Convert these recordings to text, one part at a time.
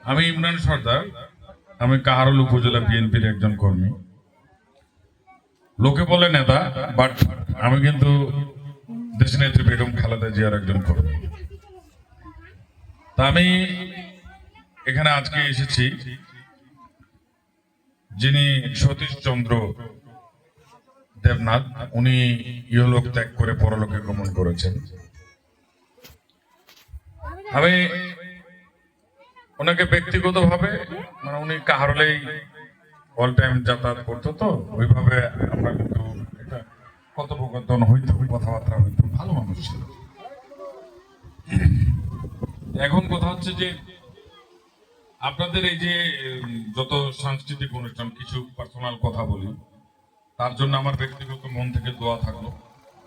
আমি ইমরান সর্দার, আমি কাহারোল উপজেলা বিএনপির একজন কর্মী। লোকে বলে নেতা, বাট আমি কিন্তু দেশনেত্রী বেগম খালেদা জিয়ার একজন কর্মী। তা আমি এখানে আজকে এসেছি, যিনি সতীশ চন্দ্র দেবনাথ, উনি ইহলোক ত্যাগ করে পরলোকে গমন করেছেন। আমি ওনাকে ব্যক্তিগতভাবে, মানে উনি কাহারলেই অল টাইম যাতায়াত করতো, তো ওইভাবে আমরা কিন্তু একটা কথোপকথন হইতো, কথাবার্তা হইতো, ভালো মানুষ ছিল। এখন কথা হচ্ছে যে আপনাদের এই যে যত সাংস্কৃতিক অনুষ্ঠান, কিছু পার্সোনাল কথা বলি, তার জন্য আমার ব্যক্তিগত মন থেকে দোয়া থাকলো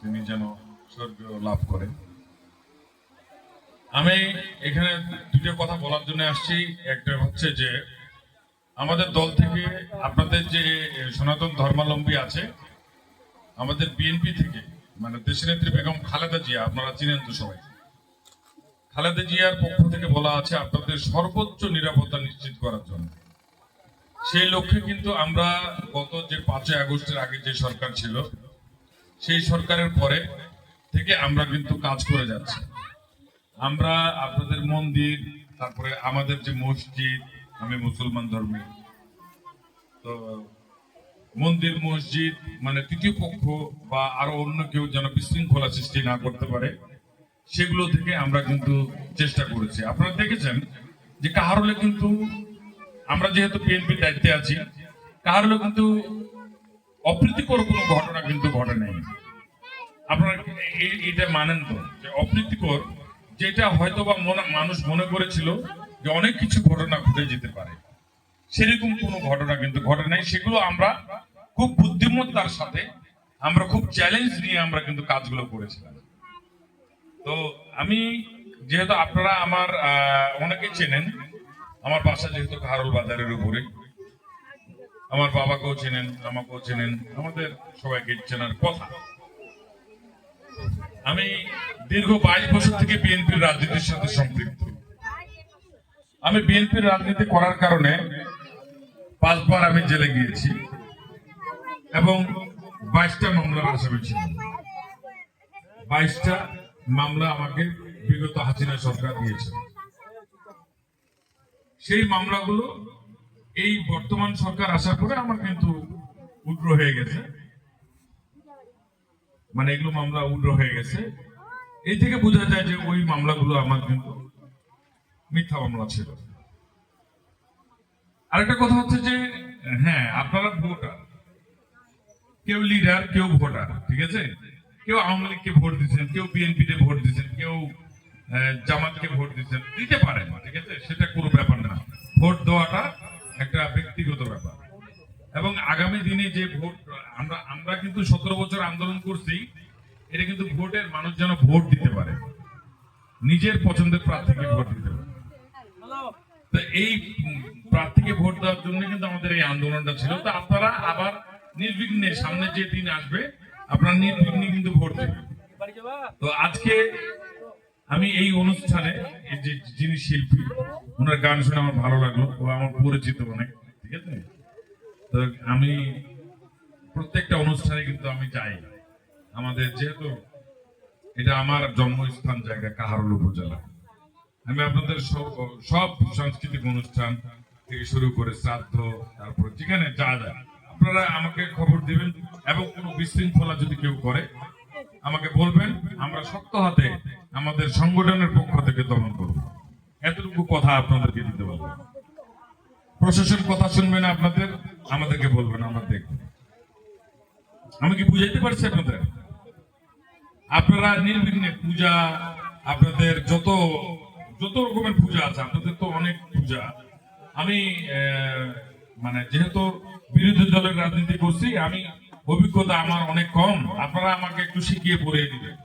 তিনি যেন স্বর্গ লাভ করেন। আমি এখানে দুটো কথা বলার জন্য আসছি। একটা হচ্ছে যে আমাদের দল থেকে আপনাদের যে সনাতন ধর্মাবলম্বী আছে, আমাদের বিএনপি থেকে, মানে দেশনেত্রী বেগম খালেদা জিয়া, আপনারা চিনেন তো সবাই, খালেদা জিয়ার পক্ষ থেকে বলা আছে আপনাদের সর্বোচ্চ নিরাপত্তা নিশ্চিত করার জন্য। সেই লক্ষ্যে কিন্তু আমরা গত যে 5ই আগস্টের আগে যে সরকার ছিল, সেই সরকারের পরে থেকে আমরা কিন্তু কাজ করে যাচ্ছি। আমরা আপনাদের মন্দির, তারপরে আমাদের যে মসজিদ, আমি মুসলমান ধর্মী, তো মন্দির মসজিদ মানে তৃতীয় পক্ষ বা আরো অন্য কেউ যেন বিশৃঙ্খলা সৃষ্টি না করতে পারে, সেগুলো থেকে আমরা কিন্তু চেষ্টা করেছি। আপনারা দেখেছেন যে কাহারলে কিন্তু আমরা যেহেতু বিএনপির দায়িত্বে আছি, কাহারলে কিন্তু অপ্রীতিকর কোনো ঘটনা কিন্তু ঘটে নাই। আপনারা এটা মানেন তো যে অপ্রীতিকর, যেটা হয়তো বা মানুষ মনে করেছিল যে অনেক কিছু ঘটনা ঘটে যেতে পারে, সেরকম কোনো ঘটনা কিন্তু ঘটে নাই। সেগুলো আমরা খুব বুদ্ধিমত্তার সাথে, আমরা খুব চ্যালেঞ্জ নিয়ে আমরা কিন্তু কাজগুলো করেছিলাম। তো আমি, যেহেতু আপনারা আমার অনেকে চেনেন, আমার বাসা যেহেতু কাহারোল বাজারের উপরে, আমার বাবাকেও চেনেন, আমাকেও চেনেন, আমাদের সবাইকে চেনার কথা। আমি দীর্ঘ 22 বছর থেকে বিএনপির রাজনীতির সাথে সম্পৃক্ত। আমি বিএনপির রাজনীতি করার কারণে 5 বার আমি জেলে গিয়েছি এবং 22টা মামলার আসামি ছিলাম। 22টা মামলা আমাকে বিগত হাসিনা সরকার দিয়েছে। সেই মামলাগুলো এই বর্তমান সরকার আসার পরে আমার কিন্তু উগ্র হয়ে গেছে, মানে এগুলো মামলা উগ্র হয়ে গেছে। এই থেকে বোঝা যায় যে ওই মামলাগুলো আমার কিন্তু মিথ্যা মামলা ছিল। আরেকটা কথা হচ্ছে যে হ্যাঁ, আপনারা ভোটার, কেউ লিডার, কেউ ভোটার, ঠিক আছে? কেউ আওয়ামী লীগকে ভোট দিচ্ছেন, কেউ বিএনপিতে ভোট দিচ্ছেন, কেউ জামাতকে ভোট দিচ্ছেন, দিতে পারেন, ঠিক আছে? সেটা কোনো ব্যাপার না। ভোট দেওয়াটা একটা ব্যক্তিগত ব্যাপার। এবং আগামী দিনে যে ভোট, আমরা কিন্তু 17 বছর আন্দোলন করছি, এটা কিন্তু ভোটের, মানুষ যেন ভোট দিতে পারে, নিজের পছন্দের প্রার্থীকে ভোট দিতে পারে। তো এই প্রার্থীকে ভোট দেওয়ার জন্য কিন্তু আমাদের এই আন্দোলনটা ছিল। তো আপনারা আবার নির্বিঘ্নে, সামনে যে দিন আসবে, আপনারা নির্বিঘ্নে কিন্তু ভোট দেবেন। তো আজকে আমি এই অনুষ্ঠানে, এই যে যিনি শিল্পী, ওনার গান শুনে আমার ভালো লাগলো, ও আমার পরিচিত অনেক, ঠিক আছে? তো আমি প্রত্যেকটা অনুষ্ঠানে কিন্তু আমি যাই। আমাদের যেহেতু এটা আমার জন্মস্থান জায়গা কাহারোল উপজেলা, আমি আপনাদের সব সাংস্কৃতিক অনুষ্ঠান থেকে শুরু করে শ্রাদ্ধ, তারপর যেখানে যা যায় আপনারা আমাকে খবর দিবেন, এবং কোনো বিশৃঙ্খলা যদি কেউ করে আমাকে বলবেন, আমরা শক্ত হাতে আমাদের সংগঠনের পক্ষ থেকে দমন করব। এতটুকু কথা আপনাদেরকে দিতে পারবো। প্রশাসন কথা শুনবেন আপনাদের, আমাদেরকে বলবেন, আমরা দেখব। আমি কি বুঝাইতে পারছি আপনাদের? আপনারা নির্বিঘ্নে পূজা, আপনাদের যত রকমের পূজা আছে, আপনাদের তো অনেক পূজা। আমি মানে যেহেতু বিরোধী দলের রাজনীতি করছি, আমি অভিজ্ঞতা আমার অনেক কম। আপনারা আমাকে একটু শিখিয়ে পড়িয়ে দিবেন,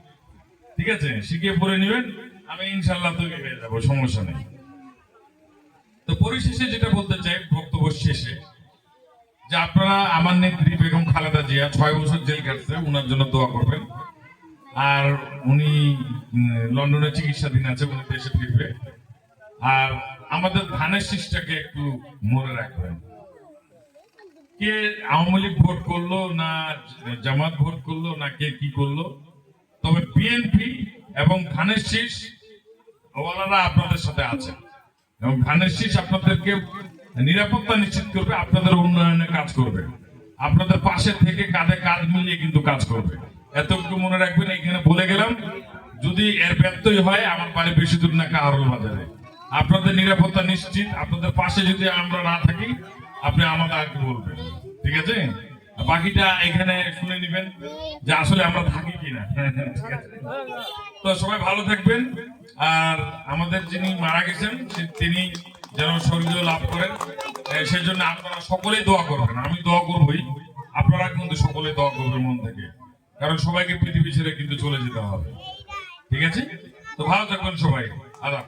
ঠিক আছে? শিখিয়ে পড়ে নেবেন, আমি ইনশাল্লাহ তৈরি হয়ে যাবো, সমস্যা নেই। তো পরিশেষে যেটা বলতে চাই, বক্তব্য শেষে, যে আপনারা আমার নেত্রী বেগম খালেদা জিয়া 6 বছর জেল কাটছে, ওনার জন্য দোয়া করবেন। আর উনি লন্ডনে চিকিৎসাধীন আছে, উনি দেশে ফিরবে। আর আমাদের ধানের শীষটাকে একটু মনে রাখবেন। কে আওয়ামী লীগ ভোট করলো না জামাত ভোট করলো না কে কি করলো, তবে বিএনপি এবং ধানের শীষ ওয়ালারা আপনাদের সাথে আছে, এবং ধানের শীষ আপনাদেরকে নিরাপত্তা নিশ্চিত করবে, আপনাদের উন্নয়নে কাজ করবে, আপনাদের পাশে থেকে কাঁধে কাঁধ মিলিয়ে কিন্তু কাজ করবে। এতটুকু মনে রাখবেন। এখানে বলে গেলাম, যদি এর ব্যত্যয় হয়, আমার বাড়ি বেশি দূর না, কাহারোল বাজারে। আপনাদের নিরাপত্তা নিশ্চিত, আপনাদের পাশে যদি আমরা না থাকি আপনি আমাদের আগে বলবেন, ঠিক আছে? বাকিটা এখানে শুনে নিবেন যে আসলে আমরা থাকি কিনা। ঠিক আছে, তো সবাই ভালো থাকবেন। আর আমাদের যিনি মারা গেছেন তিনি যেন স্বর্গীয় লাভ করেন, সেই জন্য আপনারা সকলেই দোয়া করবেন। আমি দোয়া করবই, আপনারা কিন্তু সকলেই দোয়া করবেন মন থেকে, কারণ সবাইকে পৃথিবী ছেড়ে কিন্তু চলে যেতে হবে। ঠিক আছে, তো ভালো থাকবেন সবাই। আল্লাহ।